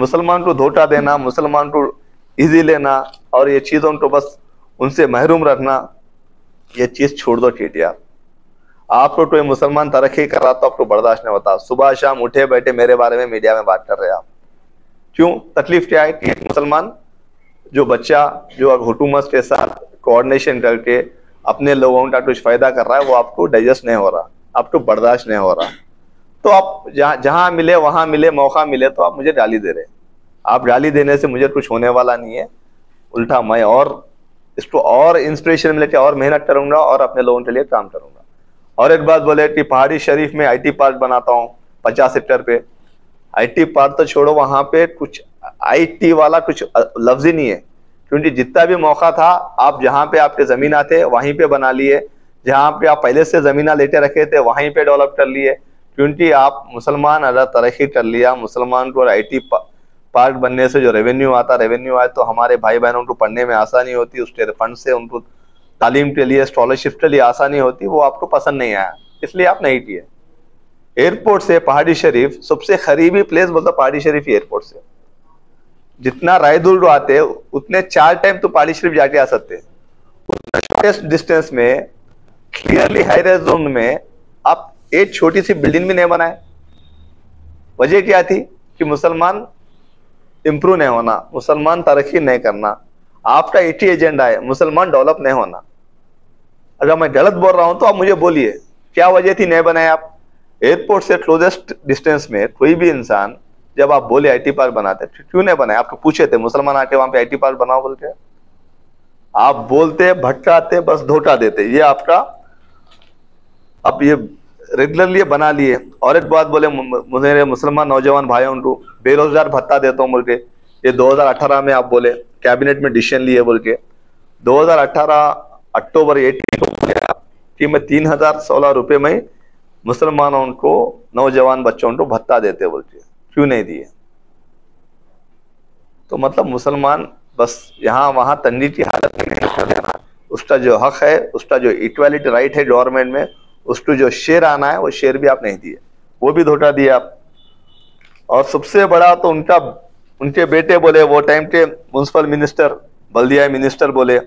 मुसलमान को धोखा देना, मुसलमान को इजी लेना और ये चीज़ों को बस उनसे महरूम रखना, ये चीज़ छोड़ दो टीटीआर। आपको कोई मुसलमान तरक्की कर रहा तो आपको बर्दाश्त नहीं होता। सुबह शाम उठे बैठे मेरे बारे में मीडिया में बात कर रहे हैं आप। क्यों? तकलीफ क्या है कि एक मुसलमान जो बच्चा जो हुकूमत के साथ कोऑर्डिनेशन करके अपने लोगों का कुछ फायदा कर रहा है, वो आपको डाइजेस्ट नहीं हो रहा, आपको बर्दाश्त नहीं हो रहा। तो आप जहां मिले वहां मिले, मौका मिले तो आप मुझे गाली दे रहे। आप गाली देने से मुझे कुछ होने वाला नहीं है, उल्टा मैं और इसको और इंस्पिरेशन मिले, और मेहनत करूंगा और अपने लोगों के लिए काम करूंगा। और एक बात बोले कि पहाड़ी शरीफ में IT पार्क बनाता हूँ 50 हेक्टेयर पे। IT पार्क तो छोड़ो, वहां पे कुछ IT वाला कुछ लफ्ज ही नहीं है, क्योंकि जितना भी मौका था आप जहाँ पे आपके जमीन आते वहीं पे बना लिए, जहाँ पे आप पहले से जमीना लेते रखे थे वहीं पे डेवलप कर लिए। क्योंकि आप मुसलमान अगर तरक्की कर लिया, मुसलमान को IT पार्क बनने से जो रेवेन्यू आए तो हमारे भाई बहनों को पढ़ने में आसानी होती, उसके फंड से उनको तालीम के लिए, स्कॉलरशिप के लिए आसानी होती, वो आपको पसंद नहीं आया, इसलिए आप नहीं किए। एयरपोर्ट से पहाड़ी शरीफ सबसे करीबी प्लेस बोलता पहाड़ी शरीफ एयरपोर्ट से, जितना रायदुल आते उतने 4 टाइम तो पहाड़ी शरीफ जाके आ सकते हैं। उतना शॉर्टेस्ट डिस्टेंस में क्लियरली हाई रेज जोन में आप एक छोटी सी बिल्डिंग भी नहीं बनाए। वजह क्या थी कि मुसलमान इंप्रूव नहीं होना, मुसलमान तरक्की नहीं करना, आपका एक ही एजेंडा है, मुसलमान डेवलप नहीं होना। अगर मैं गलत बोल रहा हूं तो आप मुझे बोलिए क्या वजह थी नहीं बनाए आप। एयरपोर्ट से क्लोजेस्ट डिस्टेंस में कोई भी इंसान जब आप बोले IT पार्क बनाते क्यों नहीं बनाए? आपको पूछे थे मुसलमान आके वहां पे IT पार्क बनाओ बोल के? आप बोलते, भटकाते, बस धोखा देते। ये आपका अब ये रेगुलरली बना लिए। और एक बात बोले मुझे मुसलमान नौजवान भाइयों को बेरोजगार भत्ता देता हूं बोल के, ये 2018 में आप बोले कैबिनेट में डिसीजन लिए बोल के, 2018 अक्टूबर 18 को बोले कि मैं 3016 रुपये में मुसलमानों को, नौजवान बच्चों को भत्ता देते बोल के, क्यों नहीं दिए? तो मतलब मुसलमान बस यहाँ वहां तंगी की हालत में नहीं कर देना, उसका जो हक है, उसका जो इक्वालिटी राइट है गवर्नमेंट में, उसको जो शेयर आना है वो शेयर भी आप नहीं दिए, वो भी धोखा दिया आप। और सबसे बड़ा तो उनके बेटे बोले, वो टाइम के म्युनिसिपल मिनिस्टर, बल्दिया मिनिस्टर बोले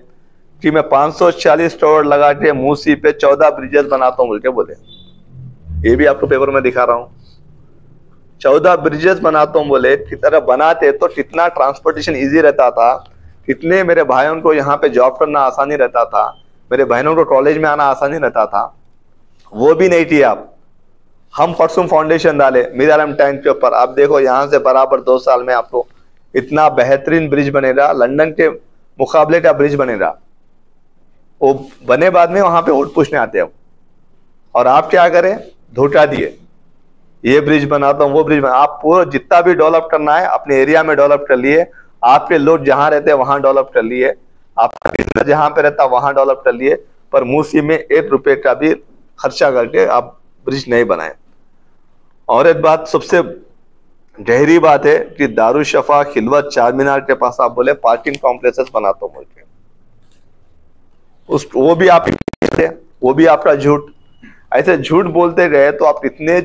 कि मैं 540 करोड़ लगा के मूसी पे 14 ब्रिजेस बनाता हूँ बोल के बोले। ये भी आपको पेपर में दिखा रहा हूँ, 14 ब्रिजेस बनाता हूँ बोले। कितना बनाते तो कितना ट्रांसपोर्टेशन इजी रहता था, कितने मेरे भाइयों को यहाँ पे जॉब करना आसानी रहता था, मेरे बहनों को कॉलेज में आना आसानी रहता था, वो भी नहीं किया आप। हम परसुम फाउंडेशन डाले मीरारम टैंक के ऊपर, आप देखो यहाँ से बराबर 2 साल में आपको इतना बेहतरीन ब्रिज बनेगा, लंदन के मुकाबले का ब्रिज बनेगा। वो बने बाद में वहां पे वोट पूछने आते हैं, और आप क्या करें? धोखा दिए, ये ब्रिज बनाता हूँ, वो ब्रिज बना। आप पूरा जितना भी डेवलप करना है अपने एरिया में डेवलप कर लिए, आपके लोग जहां रहते हैं वहां डेवलप कर लिए, आपका बिजनेस जहां पे रहता है वहां डेवलप कर लिए, पर मूसी में 1 रुपए का भी खर्चा करके आप ब्रिज नहीं बनाए। और एक बात सबसे गहरी बात है कि दारुशफा, खिलवत, चार मीनार के पास आप बोले पार्किंग कॉम्प्लेक्सेस बनाता हूं बोल के, वो भी आप, वो भी आपका झूठ। ऐसे झूठ बोलते गए तो आप इतने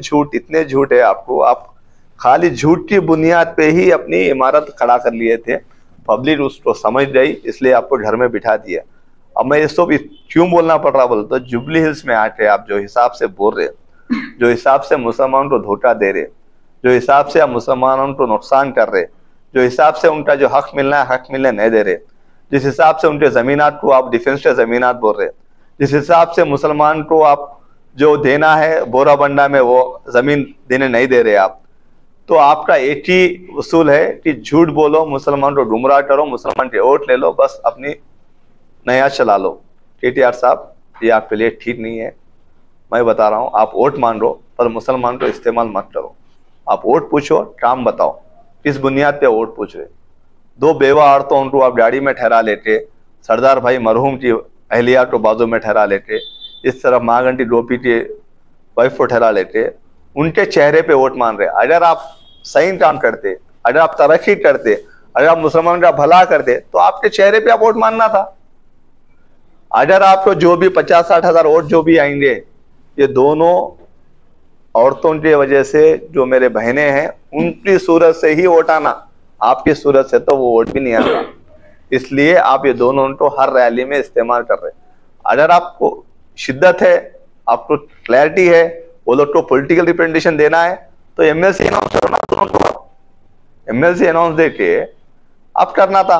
झूठ है आपको, आप खाली झूठ की बुनियाद पे ही अपनी इमारत खड़ा कर लिए थे। पब्लिक उसको समझ गई, इसलिए आपको घर में बिठा दिया। अब मैं ये सब क्यों बोलना पड़ रहा बोलते, तो जुबली हिल्स में आके आप जो हिसाब से बोल रहे, जो हिसाब से मुसलमानों को धोखा दे रहे, जो हिसाब से आप मुसलमानों को नुकसान कर रहे, जो हिसाब से उनका जो हक मिलना है हक मिलने नहीं दे रहे, जिस हिसाब से उनके जमीनात को आप डिफेंस के जमीनात बोल रहे, जिस हिसाब से मुसलमान को आप जो देना है बोराबंडा में वो जमीन देने नहीं दे रहे आप, तो आपका एक ही उसूल है कि झूठ बोलो, मुसलमान को गुमराह करो, मुसलमान के वोट ले लो, बस अपनी नया चला लो। केटीआर साहब, ये आपके लिए ठीक नहीं है। मैं बता रहा हूँ, आप वोट मान लो पर मुसलमान को इस्तेमाल मत करो। आप वोट पूछो, काम बताओ, किस बुनियाद पे वोट पूछ रहे। 2 बेवा औरतों उनको आप गाड़ी में ठहरा लेते, सरदार भाई मरहूम की अहलिया को बाजू में ठहरा लेते, इस तरफ महागंटी गोपी के वाइफ को ठहरा लेते, उनके चेहरे पे वोट मान रहे। अगर आप सही काम करते, अगर आप तरक्की करते, अगर आप मुसलमान का भला करते तो आपके चेहरे पे आप वोट मानना था। अगर आपको जो भी 50-60 हजार वोट जो भी आएंगे, ये दोनों औरतों की वजह से जो मेरे बहनें हैं उनकी सूरत से ही वोट आना, आपकी सूरत से तो वो वोट भी नहीं आता। इसलिए आप ये दोनों नोट को हर रैली में इस्तेमाल कर रहे हैं। अगर आपको शिद्दत है, आपको क्लैरिटी है, वो लोग को पॉलिटिकल रिप्रेजेंटेशन देना है तो एमएलसी अनाउंस करना, दोनों को एमएलसी अनाउंस देके आप करना था।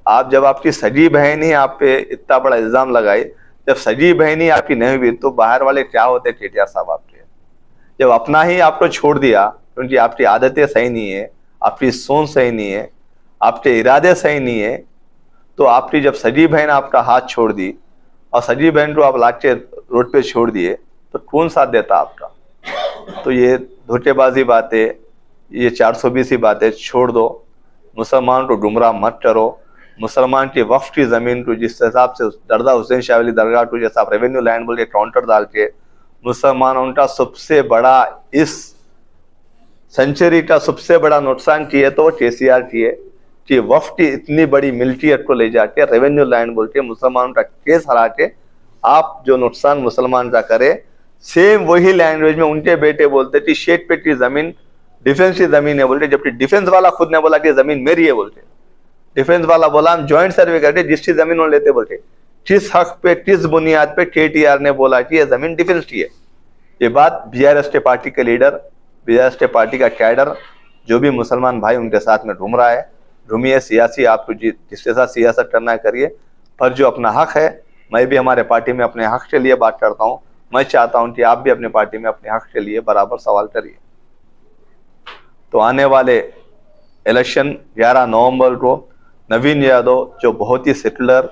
आप जब आपकी सजी बहन ही आप पे इतना बड़ा इल्जाम लगाई, जब सजी बहन ही आपकी नहीं हुई तो बाहर वाले क्या होते केटीआर साहब आपके? जब अपना ही आपको छोड़ दिया क्योंकि आपकी आदतें सही नहीं है, आपकी सोच सही नहीं है, आपके इरादे सही नहीं है, तो आपकी जब सजी बहन आपका हाथ छोड़ दी और सजी बहन को आप लाके रोड पे छोड़ दिए तो कौन साथ देता आपका? तो ये धोखेबाजी बातें, ये 420 बातें छोड़ दो। मुसलमान को गुमराह मत करो। मुसलमान की वक्फ की जमीन को जिस हिसाब से दरदा हुसैन शाह वाली दरगाह को जैसा आप रेवेन्यू लैंड बोल के काउंटर डाल के, मुसलमानों का सबसे बड़ा इस सेंचुरी का सबसे बड़ा नुकसान किए तो वो केसीआर किए कि वक्फ की इतनी बड़ी मिल्कियत को ले जाके रेवेन्यू लैंड बोल के मुसलमानों का केस हरा के आप जो नुकसान मुसलमान का करे, सेम वही लैंग्वेज में उनके बेटे बोलते कि शेख पेट की जमीन डिफेंस की जमीन है बोलते, जबकि डिफेंस वाला खुद ने बोला कि जमीन मेरी है बोलते। डिफेंस वाला बोला हम ज्वाइंट सर्वे करते, जिसकी जमीन वो लेते बोलते। किस हक पे, किस बुनियाद पे केटीआर ने बोला कि ये जमीन डिफेंस की है? ये बात बीआरएस के पार्टी के लीडर, बीआरएस के पार्टी का कैडर, जो भी मुसलमान भाई उनके साथ में घूम रहा है, घूमिए सियासी, आपको जिसके साथ सियासत करना है करिए, पर जो अपना हक है, मैं भी हमारे पार्टी में अपने हक के लिए बात करता हूँ। मैं चाहता हूँ कि आप भी अपने पार्टी में अपने हक के लिए बराबर सवाल करिए। तो आने वाले इलेक्शन 11 नवंबर को नवीन यादव, जो बहुत ही सेकुलर,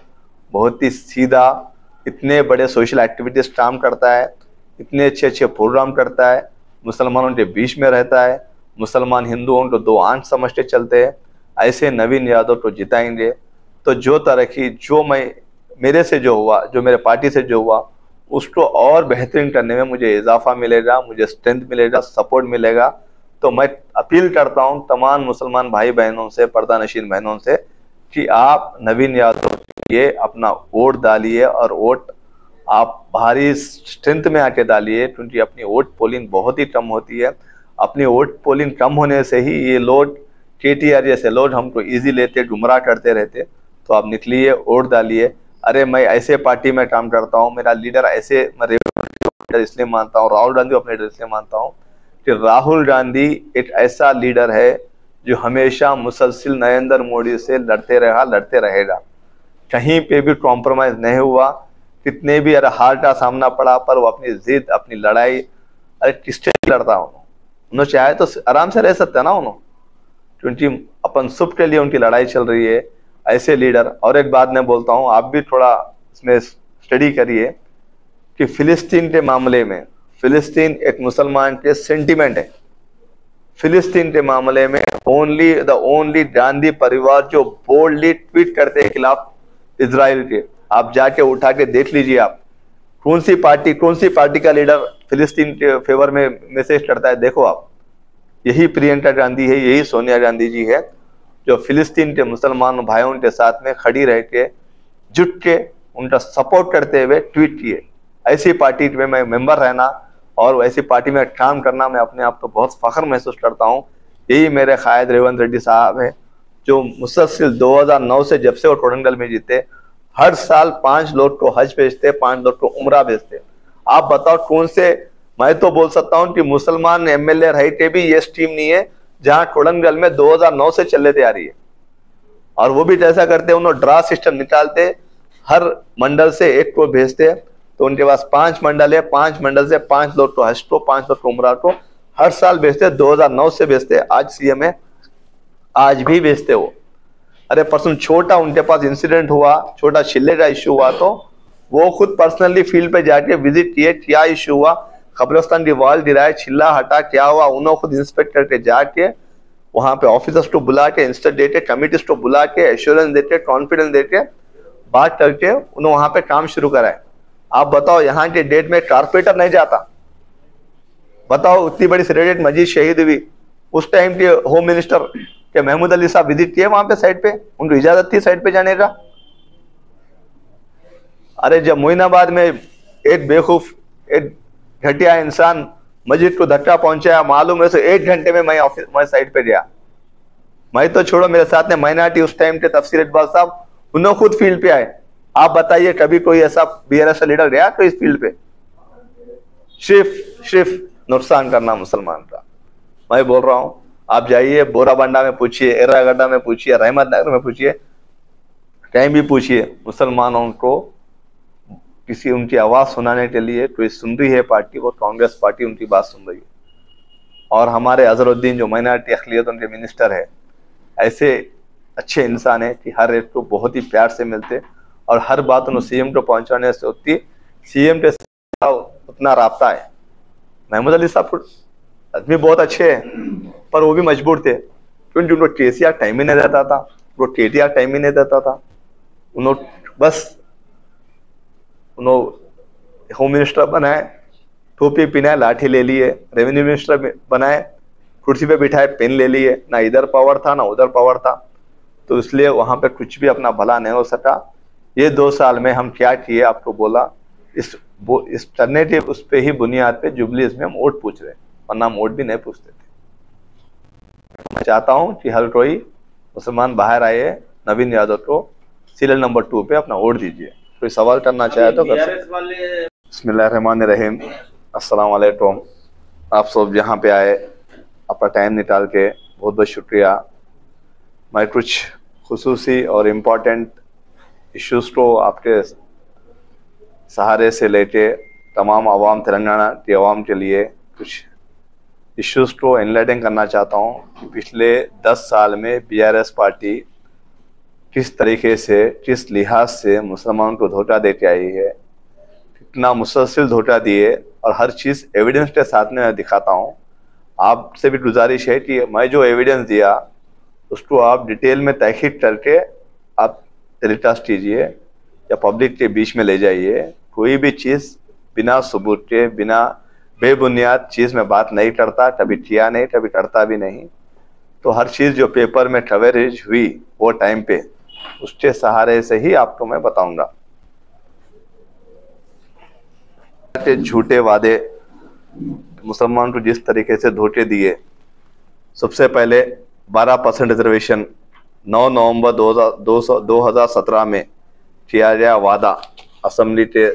बहुत ही सीधा, इतने बड़े सोशल एक्टिविटीज काम करता है, इतने अच्छे अच्छे प्रोग्राम करता है, मुसलमानों के बीच में रहता है, मुसलमान हिंदुओं को दो आंख समझते चलते हैं, ऐसे नवीन यादव को जिताएंगे। तो जो तरक्की, जो मेरे से जो हुआ, जो मेरे पार्टी से जो हुआ, उसको और बेहतरीन करने में मुझे इजाफा मिलेगा, मुझे स्ट्रेंथ मिलेगा, सपोर्ट मिलेगा। तो मैं अपील करता हूं तमाम मुसलमान भाई बहनों से, पर्दा नशीन बहनों से, कि आप नवीन यादव ये अपना वोट डालिए और वोट आप भारी स्ट्रेंथ में आके डालिए, क्योंकि अपनी वोट पोलिंग बहुत ही कम होती है। अपनी वोट पोलिंग कम होने से ही ये लोग, केटीआर जैसे लोग हमको इजी लेते, गुमराह करते रहते। तो आप निकलिए, वोट डालिए। अरे मैं ऐसे पार्टी में काम करता हूँ, मेरा लीडर ऐसे, मैं लीडर इसलिए मानता हूँ, राहुल गांधी अपने लीडर इसलिए मानता हूँ कि राहुल गांधी एक ऐसा लीडर है जो हमेशा मुसलसल नरेंद्र मोदी से लड़ते रहा, लड़ते रहेगा। कहीं पे भी कॉम्प्रोमाइज नहीं हुआ। कितने भी अरे हार का सामना पड़ा, पर वो अपनी जिद, अपनी लड़ाई, अरे किससे लड़ता उन्होंने चाहे तो आराम से रह सकता है ना उन्होंने, क्योंकि अपन सुख के लिए उनकी लड़ाई चल रही है। ऐसे लीडर, और एक बात मैं बोलता हूँ, आप भी थोड़ा इसमें स्टडी करिए कि फिलिस्तीन के मामले में, फिलिस्तीन एक मुसलमान के सेंटिमेंट है। फिलिस्तीन के मामले में ओनली गांधी परिवार जो बोल्डली ट्वीट करते हैं खिलाफ इजराइल के, आप जाके उठा के देख लीजिए। आप कौन सी पार्टी का लीडर फिलिस्तीन के फेवर में मैसेज करता है, देखो आप। यही प्रियंका गांधी है, यही सोनिया गांधी जी है, जो फिलिस्तीन के मुसलमान भाइयों के साथ में खड़ी रह के, जुट के, उनका सपोर्ट करते हुए ट्वीट किए। ऐसी पार्टी में मैं मेंबर रहना और ऐसी पार्टी में काम करना, मैं अपने आप को बहुत फख्र महसूस करता हूँ। यही मेरे कायद रेवंत रेड्डी साहब है, जो मुसलसल 2009 से जब से वो कोडंगल में जीते, हर साल 5 लोग को हज भेजते, 5 लोग को उम्रा भेजते। आप बताओ कौन से, मैं तो बोल सकता हूँ कि मुसलमान एमएलए रह के भी ये स्कीम नहीं है जहां कोडंगल में 2009 से चलने तैयारी है। और वो भी ऐसा करते, उन्होंने ड्रा सिस्टम निकालते, हर मंडल से एक को भेजते, तो उनके पास 5 मंडल है, 5 मंडल से 5 लोग को हज को, 5 लोग को उम्रा को हर साल भेजते। 2009 से भेजते, आज सीएम है, आज भी भेजते वो। अरे परसों छोटा उनके पास इंसिडेंट हुआ, छोटा छिल्ले का इश्यू हुआ, तो वो खुद पर्सनली फील्ड पे जाके विजिट किए, क्या इश्यू हुआ, कब्रिस्तान की वॉल गिराए, छिल्ला हटा, क्या हुआ, उन्होंने खुद इंस्पेक्ट करके जाके वहां पे ऑफिसर्स को बुला के, इंस्टेंट देते, कमिटीज को बुला के, एश्योरेंस देते, कॉन्फिडेंस देते, बात करके उन्होंने वहां पे काम शुरू कराए। आप बताओ यहाँ के डेट में कारपेंटर नहीं जाता? बताओ, उतनी बड़ी सेक्रेटरीट मस्जिद शहीद हुई, उस टाइम के होम मिनिस्टर के महमूद अली साहब विजिट किए वहां पे साइड पे, उनको इजाजत थी साइड पे जाने का। अरे जब मोइनाबाद में एक बेवकूफ, एक घटिया इंसान मस्जिद को धक्का पहुंचाया, मालूम है, 1 घंटे में मैं साइड पे गया। मैं तो छोड़ो, मेरे साथ में माइनॉरिटी उस टाइम थे तफसीर इकबाल साहब, उन्होंने खुद फील्ड पे आए। आप बताइए कभी कोई ऐसा बीआरएस का लीडर गया तो इस फील्ड पे? सिर्फ नुकसान करना मुसलमान का। मैं बोल रहा हूं, आप जाइए बोराबंडा में पूछिए, एर्रागड्डा में पूछिए, रहमत नगर में पूछिए, कहीं भी पूछिए, मुसलमानों को किसी उनकी आवाज सुनाने के लिए कोई सुन रही है पार्टी, वो कांग्रेस पार्टी उनकी बात सुन रही है। और हमारे अजहरुद्दीन जो माइनॉरिटी अक़लियत उनके मिनिस्टर है, ऐसे अच्छे इंसान है कि हर एक को बहुत ही प्यार से मिलते और हर बात उन्हें सीएम को पहुंचाने से होती। सीएम के उतना राब्ता है। महमूद अली साहब आदमी बहुत अच्छे हैं, पर वो भी मजबूर थे क्योंकि उनको केसीआर टाइम ही नहीं देता था, वो केटीआर टाइम ही नहीं देता था। उन्होंने बस होम मिनिस्टर बनाए, टोपी पहनाए, लाठी ले लिए, रेवेन्यू मिनिस्टर बनाए, कुर्सी पे बिठाए, पेन ले लिए, ना इधर पावर था ना उधर पावर था, तो इसलिए वहां पे कुछ भी अपना भला नहीं हो सका। ये 2 साल में हम क्या किए आपको बोला, इस अल्टरनेटिव उस पे ही बुनियाद पे जुबलीज में हम वोट पूछ रहे, वरना हम वोट भी नहीं पूछते थे। मैं चाहता हूं कि हर कोई मुसलमान बाहर आए, नवीन यादव को सीरियल नंबर 2 पे अपना वोट दीजिए। कोई सवाल करना चाहे तो कर सकते। बिस्मिल्लाहिर्रहमानिर्रहीम, अस्सलाम वालेकुम। आप सब यहाँ पे आए, अपना टाइम निकाल के बहुत बहुत शुक्रिया। मैं कुछ खुसूसी और इम्पोर्टेंट इश्यूज को आपके सहारे से लेके तमाम आवाम, तेलंगाना की आवाम के लिए कुछ इश्यूज को एनलाइटन करना चाहता हूँ कि पिछले 10 साल में बीआरएस पार्टी किस तरीके से, किस लिहाज से मुसलमानों को धोखा देके आई है, कितना मुसलसल धोखा दिए, और हर चीज़ एविडेंस के साथ में मैं दिखाता हूँ। आपसे भी गुजारिश है कि मैं जो एविडेंस दिया उसको आप डिटेल में तहकीक करके आप टेलीकास्ट कीजिए या पब्लिक के बीच में ले जाइए। कोई भी चीज़ बिना सबूत के, बिना बेबुनियाद चीज़ में बात नहीं करता, कभी किया नहीं, कभी करता भी नहीं। तो हर चीज़ जो पेपर में कवरेज हुई वो टाइम पे, उसके सहारे से ही आपको मैं बताऊंगा। झूठे वादे मुसलमान को जिस तरीके से धोखे दिए, सबसे पहले 12% रिजर्वेशन 9 नवंबर 2017 में किया गया वादा, असेंबली के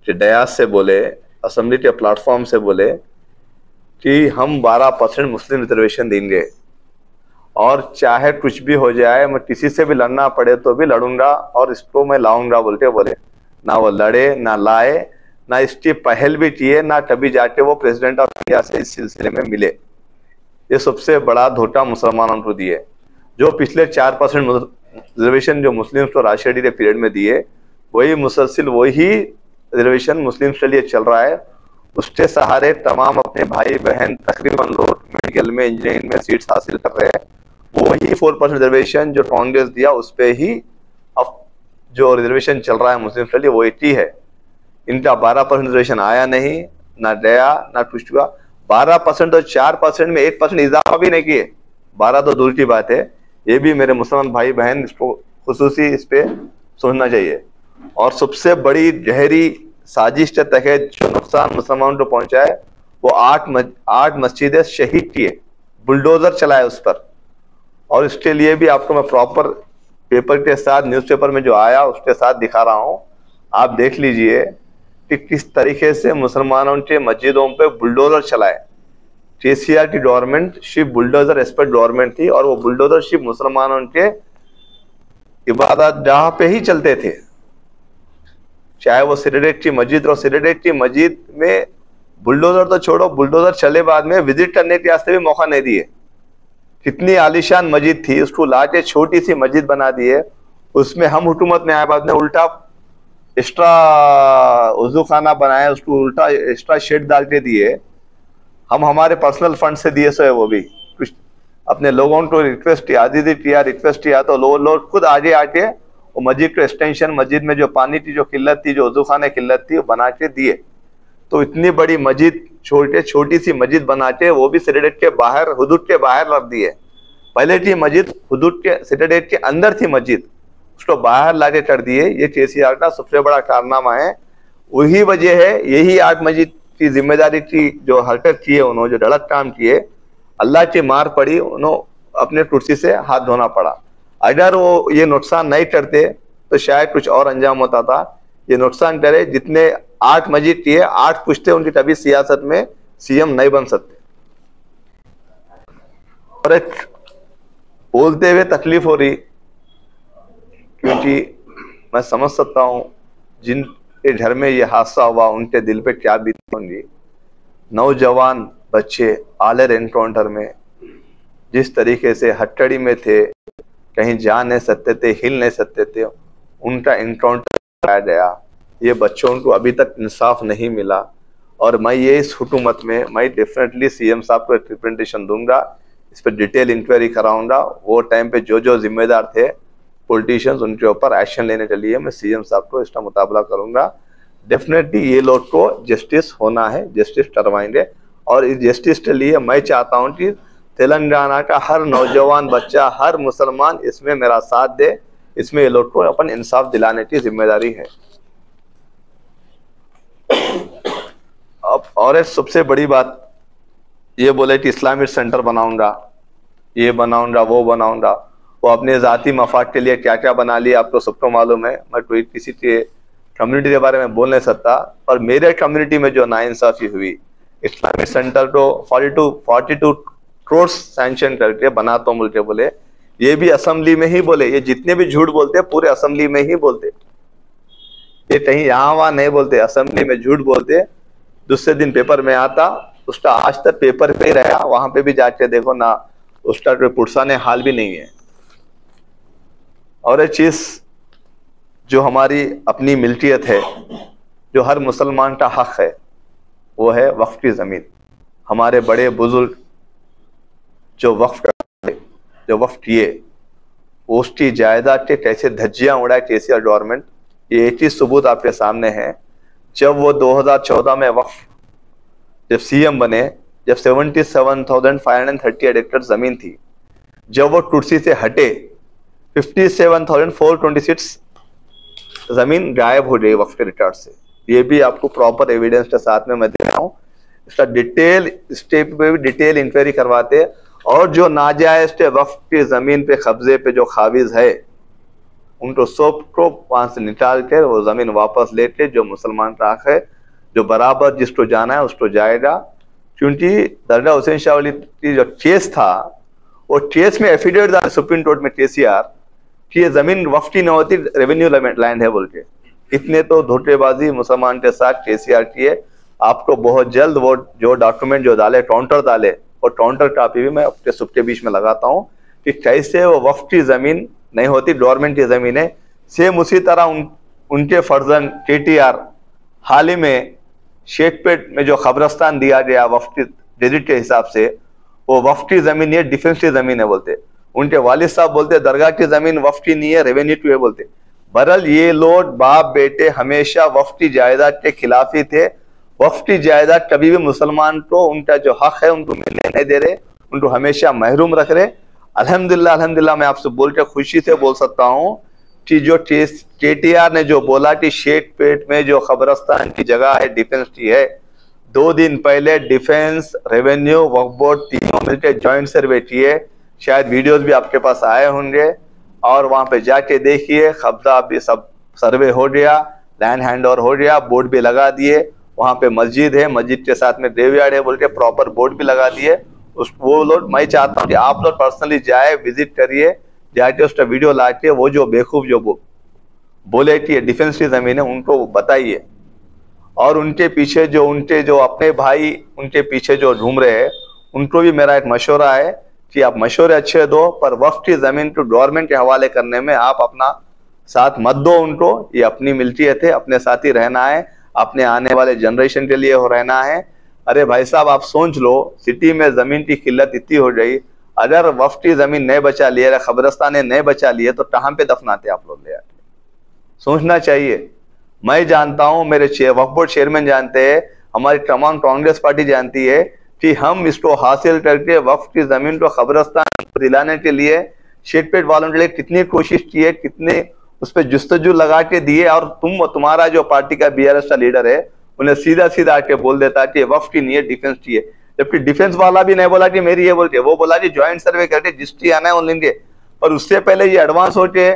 डयास से बोले, असेंबली के प्लेटफॉर्म से बोले कि हम 12% मुस्लिम रिजर्वेशन देंगे और चाहे कुछ भी हो जाए, मैं किसी से भी लड़ना पड़े तो भी लड़ूंगा और इसको मैं लाऊंगा बोल के बोले। ना वो लड़े, ना लाए, ना इसकी पहल भी किए, ना कभी जाके वो प्रेसिडेंट ऑफ इंडिया से इस सिलसिले में मिले। ये सबसे बड़ा धोखा मुसलमानों को दिए। जो पिछले 4% रिजर्वेशन जो मुस्लिम्स को राशिदी के पीरियड में दिए, वही मुसलसिल वही रिजर्वेशन मुस्लिम्स के लिए चल रहा है। उसके सहारे तमाम अपने भाई बहन तकरीबन लोग मेडिकल में, इंजीनियरिंग में सीट्स हासिल कर रहे हैं। वही 4% रिजर्वेशन जो कांग्रेस दिया, उस पे ही अब जो रिजर्वेशन चल रहा है मुस्लिम के लिए वो 80 है। इनका 12% रिजर्वेशन आया नहीं, ना गया, ना कुछ हुआ। 12% और 4% में 1% इजाफा भी नहीं किए। 12 तो दूर की बात है। ये भी मेरे मुसलमान भाई बहन इसको खुसूसी इस पे सोचना चाहिए। और सबसे बड़ी गहरी साजिश के तहत जो नुकसान मुसलमानों को पहुंचा है, वो 8 मस्जिदें शहीद किए, बुलडोजर चलाए उस पर। और इसके लिए भी आपको मैं प्रॉपर पेपर के साथ, न्यूज़पेपर में जो आया उसके साथ दिखा रहा हूं। आप देख लीजिए कि किस तरीके से मुसलमानों के मस्जिदों पे बुलडोजर चलाए। केसीआर की government ship bulldozer expert government थी, और वो बुलडोजर शिप मुसलमानों के इबादत गाह पे ही चलते थे। चाहे वो सिरडेट की मस्जिद, और सिरडेट की मस्जिद में बुलडोजर तो छोड़ो, बुलडोजर चले बाद में विजिट करने के वास्ते भी मौका नहीं दिए। कितनी आलीशान मस्जिद थी, उसको लाके छोटी सी मस्जिद बना दिए। उसमें हम हुकूमत में आए बाद में उल्टा एक्स्ट्रा वजू खाना बनाया, उसको उल्टा एक्स्ट्रा शेड डाल के दिए। हम हमारे पर्सनल फंड से दिए, सो है वो भी कुछ अपने लोगों को रिक्वेस्ट किया, दीदी किया, रिक्वेस्ट किया, तो लोग खुद आगे आके वो मस्जिद को एक्सटेंशन, मस्जिद में जो पानी की जो किल्लत थी, जो वजू खाने किल्लत थी, वो बना के दिए। तो इतनी बड़ी मस्जिद छोटी सी मस्जिद बना के वो भी सिरडेट के बाहर, हुदूद के बाहर रख दिए। पहले की मस्जिद हुदूद के, सिरडेट के अंदर थी मस्जिद, उसको बाहर लाके कर दिए। ये केसीआर का सबसे बड़ा कारनामा है। वही वजह है, यही 8 मस्जिद की जिम्मेदारी की जो हरकत की है उन्होंने, जो गलत काम किए, अल्लाह की मार पड़ी। उन्होंने अपने कुर्सी से हाथ धोना पड़ा। अगर वो ये नुकसान नहीं करते तो शायद कुछ और अंजाम होता था। ये नुकसान करे, जितने 8 मजीद किए, 8 पुश्ते उनकी कभी सियासत में सीएम नहीं बन सकते। और एक बोलते हुए तकलीफ हो रही, क्योंकि मैं समझ सकता हूं जिनके घर में ये हादसा हुआ उनके दिल पे क्या बीती होंगी। नौजवान बच्चे आलर एनकाउंटर में जिस तरीके से हथकड़ी में थे, कहीं जा नहीं सकते थे, हिल नहीं सकते थे, उनका एनकाउंटर कराया गया। ये बच्चों को अभी तक इंसाफ नहीं मिला। और मैं ये इस हुकूमत में मैं डेफिनेटली सीएम साहब को एक रिप्रेजेंटेशन दूंगा, इस पर डिटेल इंक्वायरी कराऊंगा। वो टाइम पे जो जो जिम्मेदार थे पॉलिटिशियंस, उनके ऊपर एक्शन लेने के लिए मैं सीएम साहब को इसका मुकाबला करूंगा। डेफिनेटली ये लोग को जस्टिस होना है, जस्टिस करवाएंगे। और इस जस्टिस के लिए मैं चाहता हूँ कि तेलंगाना का हर नौजवान बच्चा, हर मुसलमान इसमें मेरा साथ दे। इसमें ये लोग को अपन इंसाफ दिलाने की जिम्मेदारी है। अब और एक सबसे बड़ी बात ये बोले कि इस्लामिक सेंटर बनाऊंगा, ये बनाऊंगा, वो बनाऊंगा। वो अपने जाती मफाद के लिए क्या क्या बना लिया आपको सबको मालूम है। मैं कोई किसी के कम्युनिटी के बारे में बोल नहीं सकता, पर मेरे कम्युनिटी में जो नाइंसाफी हुई, इस्लामिक सेंटर को 42 करोड़ सैंक्शन करके बना तो मुल्के बोले, ये भी असेंबली में ही बोले। ये जितने भी झूठ बोलते पूरे असेंबली में ही बोलते, ये कहीं यहाँ वहां नहीं बोलते, असेंबली में झूठ बोलते। दूसरे दिन पेपर में आता, उसका आज तक पेपर पे ही रहा, वहां पे भी जाके देखो ना, उसका कोई पुरसाने हाल भी नहीं है। और एक चीज जो हमारी अपनी मिल्कियत है, जो हर मुसलमान का हक है, वो है वक्फ की जमीन। हमारे बड़े बुजुर्ग जो वक्फ करते, जो वक्फ किए, उसकी जायदाद के कैसे धज्जियां उड़ाए केसीआर गवर्नमेंट, ये एक ही सबूत आपके सामने है। जब वो 2014 में वक्फ जब सीएम बने, जब 77,538 एकड़ जमीन थी, जब वो कुर्सी से हटे 57,426 जमीन गायब हो गई वक्फ के रिकॉर्ड से। ये भी आपको प्रॉपर एविडेंस के साथ में मैं दे रहा हूं। इसका डिटेल स्टेप पे भी डिटेल इंक्वायरी करवाते, और जो नाजायज के वक्फ की जमीन पे कब्जे पे जो काबिज है, उनको सबको वहां से निकाल कर वो जमीन वापस लेके जो मुसलमान का हक है, जो बराबर जिसको जाना है उसको जाएगा। क्योंकि दरगाह हुसैन शाह वली की जो केस था, वो केस में एफिडेविट था सुप्रीम कोर्ट में केसीआर कि ये जमीन वक्फ की न होती, रेवेन्यू लैंड है बोल के। इतने तो धोखेबाजी मुसलमान के साथ केसीआर किए। आपको बहुत जल्द वो जो डॉक्यूमेंट जो डाले, काउंटर डाले, और काउंटर कॉपी भी मैं अपने सबके बीच में लगाता हूँ कि कैसे वो वक्फ की जमीन नहीं होती, गवर्नमेंट की जमीन है। सेम उसी तरह उनके फर्जन केटीआर हाल ही में शेखपेट में जो कब्रस्तान दिया गया वक्फ की डिजिट के हिसाब से, वो वक्फ की जमीन है, डिफेंस की जमीन है बोलते। उनके वालिद साहब बोलते दरगाह की जमीन वक्फ की नहीं है, रेवेन्यू की है बोलते। बहरहाल ये लोग बाप बेटे हमेशा वक्फ की जायदाद के खिलाफ ही थे। वक्फ की जायदाद कभी भी मुसलमान को उनका जो हक है उनको मिलने नहीं दे रहे, उनको हमेशा महरूम रख रहे। अल्हम्दुलिल्लाह मैं आपसे बोल के खुशी से बोल सकता हूँ कि जो केटीआर ने जो बोला कि शेखपेट में जो कब्रस्तान की जगह है डिफेंस की है, 2 दिन पहले डिफेंस, रेवेन्यू, वक्फ बोर्ड तीनों मिलकर ज्वाइंट सर्वे किए। शायद वीडियोस भी आपके पास आए होंगे, और वहां पे जाके देखिए, कब्जा भी सब सर्वे हो गया, लैंड हैंड ओवर हो गया, बोर्ड भी लगा दिए। वहां पे मस्जिद है, मस्जिद के साथ में ग्रेवयार्ड है बोल के प्रॉपर बोर्ड भी लगा दिए। वो लोग, मैं चाहता हूँ कि आप लोग पर्सनली जाए, विजिट करिए, जाके उसका वीडियो ला के वो जो बेवकूफ जो बोले कि डिफेंस की जमीन है, उनको बताइए। और उनके पीछे जो अपने भाई उनके पीछे जो घूम रहे हैं, उनको भी मेरा एक मशवरा है कि आप मशवरे अच्छे दो, पर वक्फ की जमीन को गवर्नमेंट के हवाले करने में आप अपना साथ मत दो उनको। ये अपनी मिल्कियत है, अपने साथ ही रहना है, अपने आने वाले जनरेशन के लिए हो रहना है। अरे भाई साहब, आप सोच लो, सिटी में जमीन की किल्लत इतनी हो गई, अगर वक्फ की जमीन नहीं बचा लिए, कब्रस्तान नहीं बचा लिए, तो कहाँ पे दफनाते आप लोग ले आके? सोचना चाहिए। मैं जानता हूं, मेरे वक्फ बोर्ड चेयरमैन जानते हैं, हमारी तमाम कांग्रेस पार्टी जानती है कि हम इसको हासिल करके वक्फ की जमीन को कब्रस्तान दिलाने के लिए शेखपेट वालों के लिए कितनी कोशिश की है, कितने उस पर जुस्तजू लगा के दिए। और तुम्हारा जो पार्टी का बीआरएस का लीडर है, उन्हें सीधा सीधा आके बोल देता कि वक्फ की नहीं है, डिफेंस की है। जबकि डिफेंस वाला भी नहीं बोला कि मेरी ये बोलते, वो बोला कि ज्वाइंट सर्वे करके जिसकी आना है वो लेंगे। पर उससे पहले ये एडवांस होके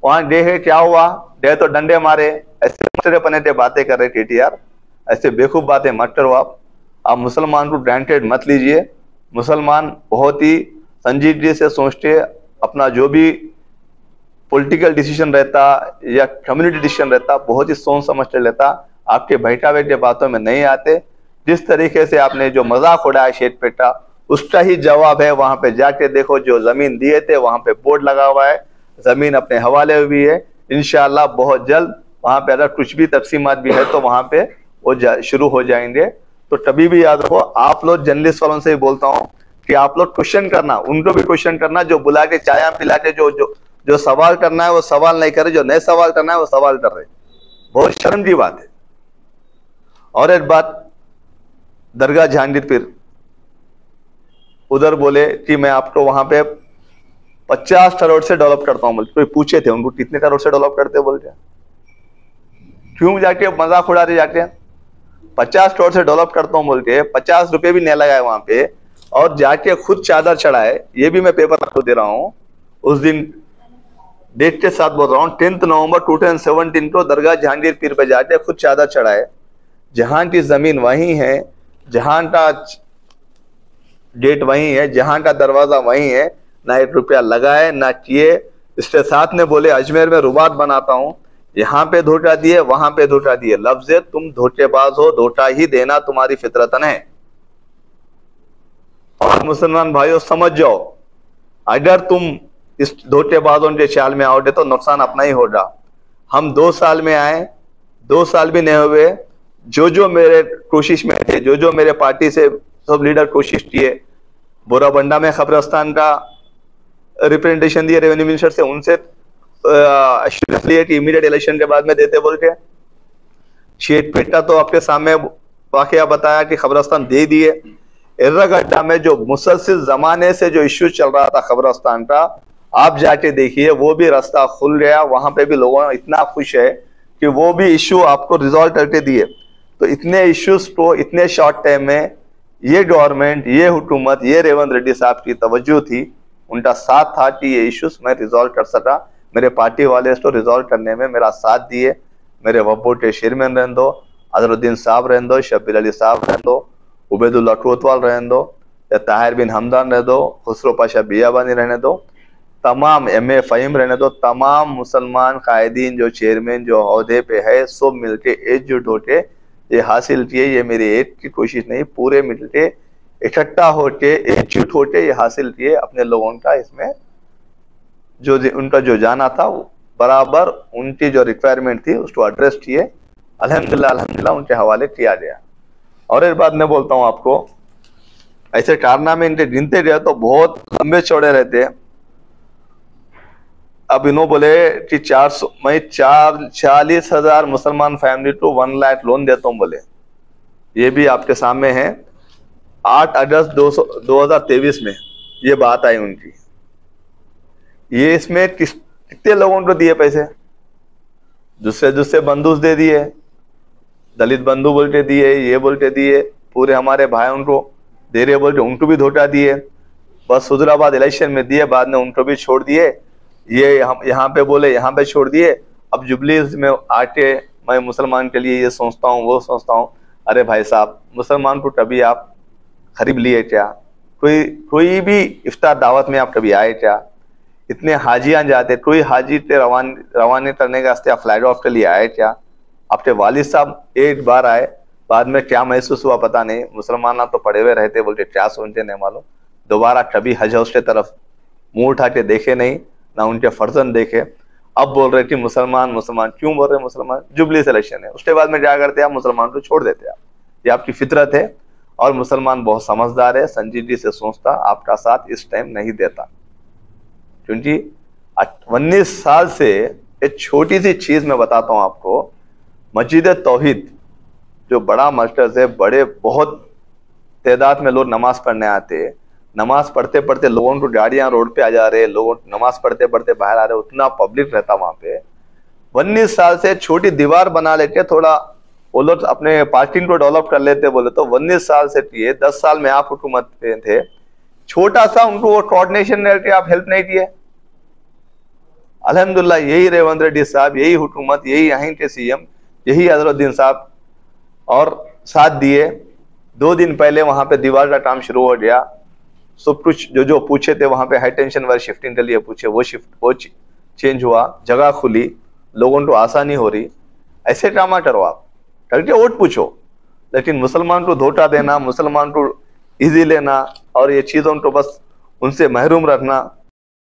वहां देखे क्या हुआ, दे तो डंडे मारे, ऐसे पने बातें कर रहे टीटीआर, ऐसे बेवकूफ बातें मत करो आप मुसलमान को ग्रांटेड मत लीजिए। मुसलमान बहुत ही संजीदगी से सोचते, अपना जो भी पॉलिटिकल डिसीजन रहता या कम्युनिटी डिसीजन रहता बहुत ही सोच समझ कर लेता, आपके बैठा बैठे बातों में नहीं आते। जिस तरीके से आपने जो मजाक उड़ाया शेखपेटा, उसका ही जवाब है, वहां पे जाके देखो जो जमीन दिए थे वहां पे बोर्ड लगा हुआ है, जमीन अपने हवाले हुई है। इंशाल्लाह बहुत जल्द वहां पे अगर कुछ भी तकसीमात भी है तो वहां पे वो शुरू हो जाएंगे। तो कभी भी याद रखो, आप लोग जर्नलिस्ट वालों से ही बोलता हूँ कि आप लोग क्वेश्चन करना, उनको भी क्वेश्चन करना, जो बुला के चाया पिला के जो सवाल करना है वो सवाल नहीं करे, जो नए सवाल करना है वो सवाल कर रहे, बहुत शर्म की बात है। और एक बात, दरगाह जहांगीर पीर उधर बोले कि मैं आपको वहां पे 50 करोड़ से डेवलप करता हूं, कोई पूछे थे उनको कितने करोड़ से डेवलप करते बोलते, क्यों जाके मजाक उड़ा रहे जाके, 50 करोड़ से डेवलप करता हूं बोल के 50 रुपए भी नहीं लगाए वहां पे, और जाके खुद चादर चढ़ाए। ये भी मैं पेपर आपको दे रहा हूं, उस दिन डेट के साथ बोल रहा हूँ, 10 नवंबर 2017 को दरगाह जहांगीर पीर पे जाके खुद चादर चढ़ाए। जहां की जमीन वही है, जहां का डेट वही है, जहां का दरवाजा वही है, ना 1 रुपया लगाए ना किए। इसके साथ में बोले अजमेर में रुबात बनाता हूं, यहाँ पे धोखा दिए वहां पे धोखा दिए। लफ्ज है तुम धोखेबाज हो, धोखा ही देना तुम्हारी फितरतन है। और मुसलमान भाइयों समझ जाओ, अगर तुम इस धोखेबाजों के चाल में आओगे तो नुकसान अपना ही होगा। हम 2 साल में आए, 2 साल भी नहीं हुए, जो मेरे कोशिश में थे, जो मेरे पार्टी से सब लीडर कोशिश किए, बोराबंडा में खबरस्तान का रिप्रेजेंटेशन दिए रेवेन्यू मिनिस्टर से, उनसे इमीडिएट इलेक्शन के बाद में देते बोल के। शेखपेटा तो आपके सामने वाकया बताया कि खबरस्तान दे दिए। एर्रागड्डा में जो मुसलसिल जमाने से जो इश्यू चल रहा था खबरस्तान का, आप जाके देखिए वो भी रास्ता खुल गया, वहां पे भी लोगों इतना खुश है कि वो भी इश्यू आपको रिजॉल्व करके दिए। तो इतने इश्यूज को इतने शॉर्ट टाइम में ये गवर्नमेंट, ये हुकूमत, ये रेवंत रेड्डी साहब की तवज्जो थी, उनका साथ था कि ये इश्यूज मैं रिजॉल्व कर सका। मेरे पार्टी वाले इसको रिजॉल्व करने में मेरा साथ दिए। मेरे वब्बो के चेयरमैन रहने दो, अजरुद्दीन साहब रहने दो, शब्बीर अली साहब रहने दो, उबैदुल्लाह कोतवाल रहने दो, या ताहिर बिन हमदान रहने दो, खुसरो पाशा बियाबानी रहने दो, तमाम MA फ़हीम रहने दो, तमाम मुसलमान कायदीन जो चेयरमैन जो अहदे पे है, सब मिलके एकजुट होके ये हासिल किए। ये मेरी एक की कोशिश नहीं, पूरे मिलके इकट्ठा होके एकजुट होके ये हासिल किए। अपने लोगों का इसमें जो उनका जो जाना था वो बराबर उनकी जो रिक्वायरमेंट थी उसको एड्रेस किए। अल्हम्दुलिल्लाह उनके हवाले किया गया। और एक बात मैं बोलता हूँ आपको, ऐसे कारनामे इनके गिनते गए तो बहुत लंबे चौड़े रहते हैं। अब इन्हों बोले कि 40,000 मुसलमान फैमिली को 1 लाख लोन देता हूं बोले। ये भी आपके सामने है, 8 अगस्त 2023 में ये बात आई उनकी। ये इसमें कितने लोगों को दिए पैसे? दूसरे बंधु दे दिए, दलित बंधु बोलते दिए, ये बोलते दिए, पूरे हमारे भाई उनको दे रहे बोलते उनको भी धोखा दिए। बस हुजूराबाद इलेक्शन में दिए, बाद में उनको भी छोड़ दिए। ये हम यहाँ पे बोले यहाँ पे छोड़ दिए। अब जुबलीज में आके मैं मुसलमान के लिए ये सोचता हूँ वो सोचता हूँ। अरे भाई साहब, मुसलमान को कभी आप खरीद लिए क्या? कोई भी इफ्तार दावत में आप कभी आए क्या? इतने हाजियां जाते, कोई हाजी के रवाने करने के वास्ते आप फ्लाइट ऑफ के लिए आए क्या? आपके वालिद साहब एक बार आए, बाद में क्या महसूस हुआ पता नहीं। मुसलमान तो पड़े हुए रहते, बोलते क्या सोचते नहीं मालूम। दोबारा कभी हज हाउस की तरफ मुंह उठा के देखे नहीं, ना उनके फर्जंद देखे। अब बोल रहे कि मुसलमान क्यों बोल रहे मुसलमान? जुबली सिलेक्शन है, उसके बाद में क्या करते आप? मुसलमान को छोड़ देते आप। ये आपकी फितरत है। और मुसलमान बहुत समझदार है, संजीदगी से सोचता, आपका साथ इस टाइम नहीं देता। क्योंकि 19 साल से एक छोटी सी चीज मैं बताता हूं आपको, मस्जिद तौहीद जो बड़ा मस्जिद है, बड़े बहुत तादाद में लोग नमाज पढ़ने आते हैं। नमाज पढ़ते पढ़ते लोगों को गाड़ियां रोड पे आ जा रहे, लोग नमाज पढ़ते पढ़ते बाहर आ रहे, उतना पब्लिक रहता वहां पे। 19 साल से छोटी दीवार बना लेके थोड़ा वो लोग अपने पार्टी को डेवलप कर लेते बोले तो 19 साल से थे, 10 साल में आप हुकूमत पे थे, छोटा सा उनको वो कोऑर्डिनेशन आप हेल्प नहीं दिए। अल्हम्दुलिल्लाह यही रेवंत रेड्डी साहब, यही हुकूमत, यही यहीं के सीएम, यही अजहरुद्दीन साहब और साथ दिए। 2 दिन पहले वहां पे दीवार का काम शुरू हो गया। सब कुछ जो पूछे थे वहां पे हाई टेंशन वाली शिफ्टिंग के लिए पूछे, वो चेंज हुआ, जगह खुली, लोगों को आसानी हो रही। ऐसे ड्रामा करो आप, करके वोट पूछो, लेकिन मुसलमान को धोखा देना, मुसलमान को इजी लेना और ये चीजों को बस उनसे महरूम रखना,